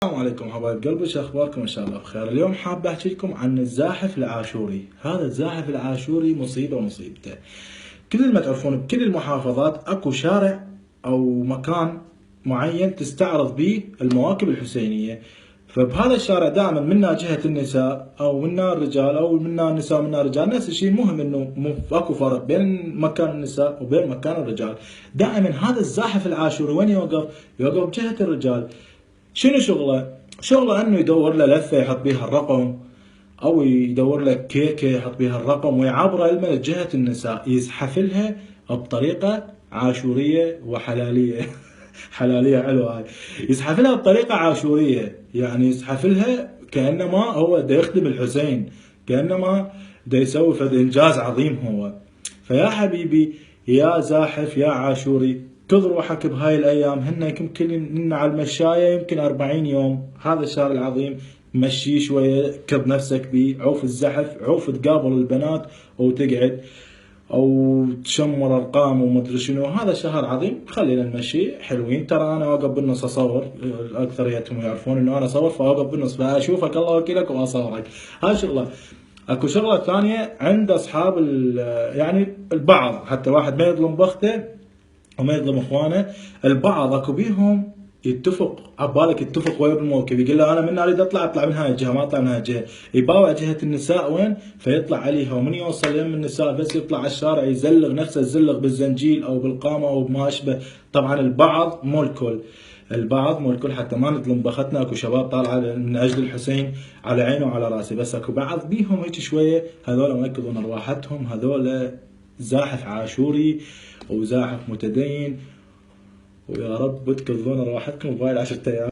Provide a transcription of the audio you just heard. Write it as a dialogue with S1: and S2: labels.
S1: السلام عليكم حبايب قلبي، شو اخباركم؟ ان شاء الله بخير. اليوم حاب احكي لكم عن الزاحف العاشوري. هذا الزاحف العاشوري مصيبه مصيبته. كل ما تعرفون بكل المحافظات اكو شارع او مكان معين تستعرض به المواكب الحسينيه. فبهذا الشارع دائما منا جهه النساء او منا الرجال او منا النساء ومنا الرجال نفس الشيء. المهم انه اكو فرق بين مكان النساء وبين مكان الرجال. دائما هذا الزاحف العاشوري وين يوقف؟ يوقف بجهه الرجال. شنو شغله؟ شغله انه يدور له لفه يحط بيها الرقم، او يدور له كيكه يحط بيها الرقم ويعبره لمن جهه النساء، يزحف لها بطريقه عاشوريه وحلاليه. حلاليه حلوه هاي. يزحف لها بطريقه عاشوريه، يعني يزحف لها كانما هو دا يخدم الحسين، كانما دا يسوي فد انجاز عظيم هو. فيا حبيبي يا زاحف يا عاشوري، خذ روحك بهاي الايام. يمكن على المشايه يمكن 40 يوم هذا الشهر العظيم. مشي شويه، كب نفسك بيه، عوف الزحف، عوف تقابل البنات وتقعد او تشمر ارقام ومدري شنو. هذا شهر عظيم، خلينا نمشي حلوين. ترى انا واقف بالنص اصور، الاكثريتهم يعرفون انه انا اصور، فواقف بالنص فاشوفك الله وكيلك واصورك. هاي شغله. اكو شغله ثانيه عند اصحاب يعني البعض، حتى واحد ما يظلم بخته وما يظلم اخوانه. البعض اكو بيهم يتفق، عبالك يتفق ويا بالموكب، يقول له انا من اريد اطلع من هاي الجهه، ما اطلع من هاي الجهه. يباوع جهه النساء وين؟ فيطلع عليها، ومن يوصل يم النساء بس يطلع على الشارع يزلغ نفسه، يزلغ بالزنجيل او بالقامه او بما اشبه. طبعا البعض مو الكل، البعض مو الكل، حتى ما نظلم بختنا. اكو شباب طالعه من اجل الحسين على عيني وعلى راسي، بس اكو بعض بيهم هيك شويه، هذول ما يكذون ارواحتهم، هذول زاحف عاشوري وزاحف متدين. ويا رب تكذبون ارواحتكم بهاي ال10 ايام.